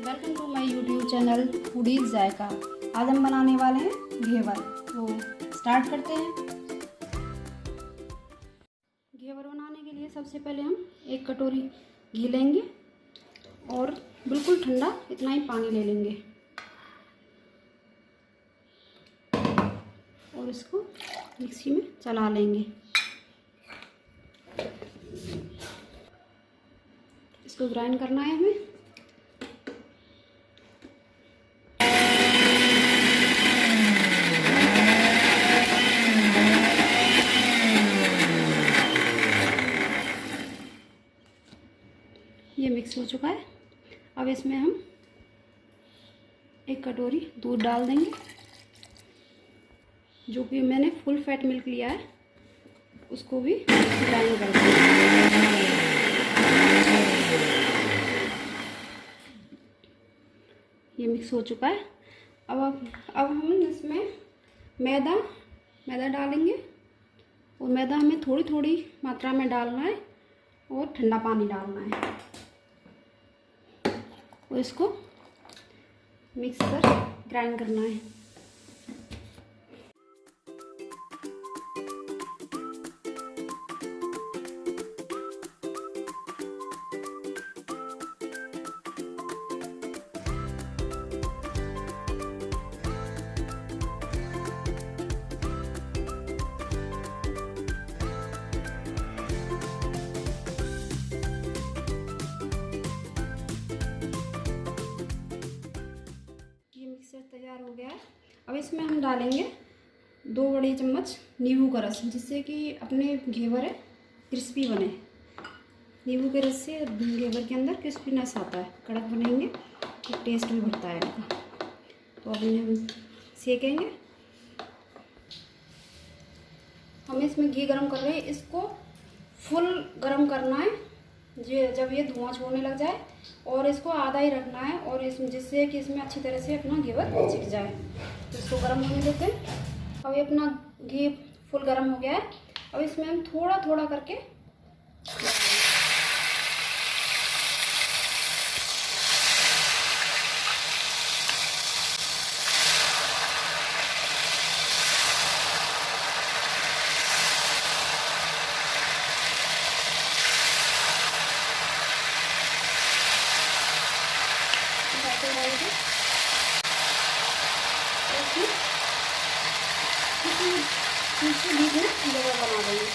Welcome to my YouTube channel foodies Zaika. आज हम बनाने वाले हैं घेवर। तो स्टार्ट करते हैं। घेवर बनाने के लिए सबसे पहले हम 1 कटोरी घी लेंगे और बिल्कुल ठंडा इतना ही पानी ले लेंगे और इसको मिक्सी में चला लेंगे। इसको ग्राइंड करना है हमें। ये मिक्स हो चुका है। अब इसमें हम 1 कटोरी दूध डाल देंगे, जो कि मैंने फुल फैट मिल्क लिया है, उसको भी ग्राइंड कर देंगे। ये मिक्स हो चुका है। अब हम इसमें मैदा डालेंगे और मैदा हमें थोड़ी थोड़ी मात्रा में डालना है और ठंडा पानी डालना है और इसको मिक्स कर ग्राइंड करना है। मिक्सचर तैयार हो गया है। अब इसमें हम डालेंगे 2 बड़े चम्मच नींबू का रस, जिससे कि अपने घेवर है क्रिस्पी बने। नींबू के रस से घेवर के अंदर क्रिस्पीनेस आता है, कड़क बनेंगे, तो टेस्ट भी बढ़ता है इनका। तो अब इन्हें हम सेकेंगे। हम इसमें घी गरम कर रहे हैं, इसको फुल गरम करना है। जब ये धुआं छोड़ने लग जाए और इसको आधा ही रखना है, और इसमें जिससे कि इसमें अच्छी तरह से अपना घेवर चिक जाए। तो इसको गर्म होने देते हैं। अब ये अपना घी फुल गर्म हो गया है। अब इसमें हम थोड़ा थोड़ा करके बीच में घेवर बना देंगे।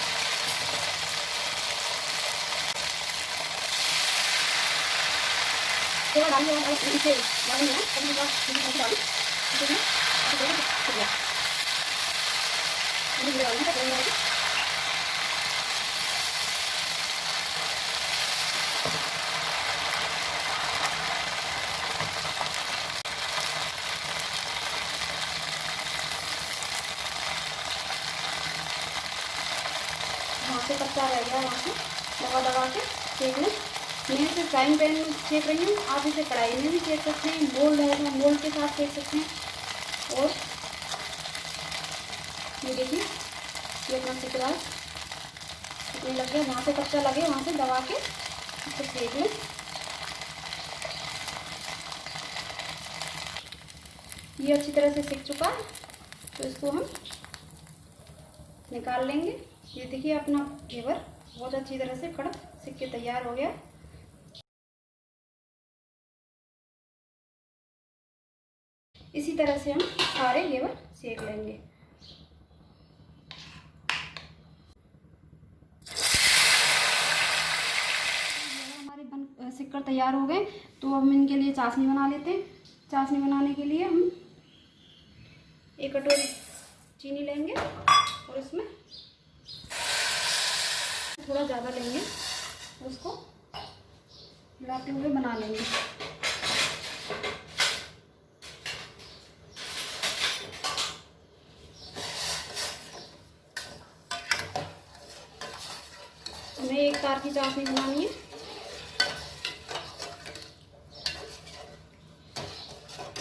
थोड़ा डालिए और इसे डालेंगे ना, कभी डाल वहाँ से कच्चा रह गया, वहाँ से दबा के सेक लें। मैं इसे फ्राइंग पैन में सेक रही हूँ, आप इसे कढ़ाई में भी सेक सकते हैं, मोल्ड है तो मोल्ड के साथ सेक सकते हैं। और ये देखिए, ये अपना सेक रहा है, इतने लग गया। वहाँ से कच्चा लगे वहाँ से दबा के इसे सेक लें। ये अच्छी तरह से सेक चुका है, तो इसको हम निकाल लेंगे। ये देखिए, अपना घेवर बहुत अच्छी तरह से कड़क सिक के तैयार हो गया। इसी तरह से हम सारे घेवर सेक लेंगे। हमारे सिक कर तैयार हो गए, तो हम इनके लिए चाशनी बना लेते हैं। चाशनी बनाने के लिए हम 1 कटोरी चीनी लेंगे और इसमें थोड़ा ज़्यादा लेंगे, उसको मिलाते हुए बना लेंगे। हमें 1 तार की चाशनी बनानी है।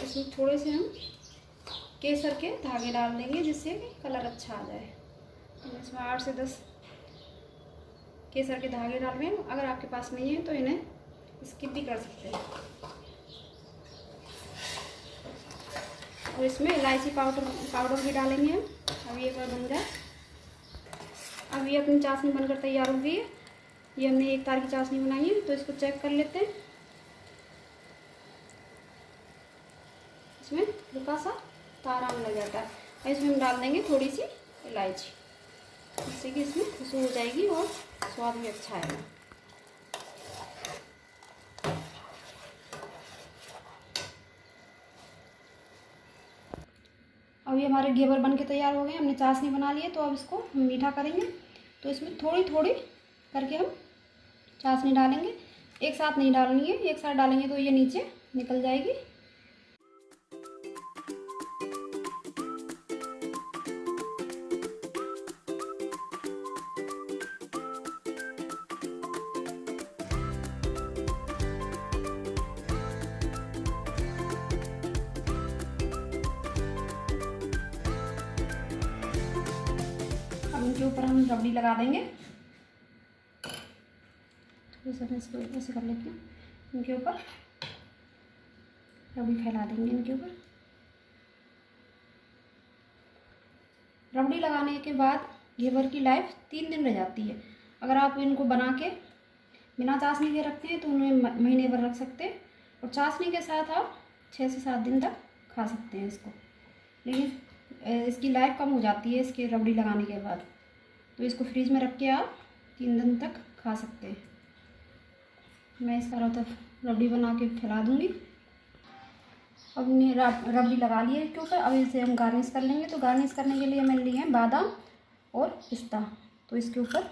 इसमें थोड़े से हम केसर के धागे डाल देंगे, जिससे कि कलर अच्छा आ जाए। इसमें 8 से 10 केसर के धागे डाल रहे हैं। अगर आपके पास नहीं है तो इन्हें स्किप भी कर सकते हैं। और इसमें इलायची पाउडर भी डालेंगे हम। अब ये बन जाए। अब ये अपनी चाशनी बनकर तैयार हो गई है। ये हमने एक तार की चाशनी बनाई है, तो इसको चेक कर लेते हैं। इसमें हल्का सा तारा लग जाता है। और इसमें हम डाल देंगे थोड़ी सी इलायची, जिससे कि इसमें खुशबू हो जाएगी और स्वाद भी अच्छा आएगा। अब ये हमारे घेवर बन के तैयार हो गए। हमने चाशनी बना ली है, तो अब इसको हम मीठा करेंगे। तो इसमें थोड़ी थोड़ी करके हम चाशनी डालेंगे, एक साथ नहीं डालनी है। एक साथ डालेंगे तो ये नीचे निकल जाएगी। अब इनके ऊपर हम रबड़ी लगा देंगे। थोड़ा सा इसको ऐसे कर लेते हैं। इनके ऊपर रबड़ी फैला देंगे। इनके ऊपर रबड़ी लगाने के बाद घेवर की लाइफ 3 दिन रह जाती है। अगर आप इनको बना के बिना चाशनी के रखते हैं तो उन्हें महीने भर रख सकते हैं, और चाशनी के साथ आप 6 से 7 दिन तक खा सकते हैं इसको। लेकिन इसकी लाइफ कम हो जाती है इसके रबड़ी लगाने के बाद, तो इसको फ्रीज में रख के आप 3 दिन तक खा सकते हैं। मैं इसका रबड़ी बना के फैला दूँगी। अब हमने रबड़ी लगा ली है इसके ऊपर। अब इसे हम गार्निश कर लेंगे। तो गार्निश करने के लिए मैंने लिए हैं बादाम और पिस्ता। तो इसके ऊपर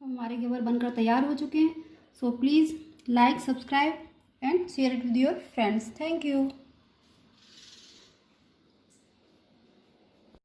हमारे घेवर बनकर तैयार हो चुके हैं। So please like, subscribe and share it with your friends. Thank you.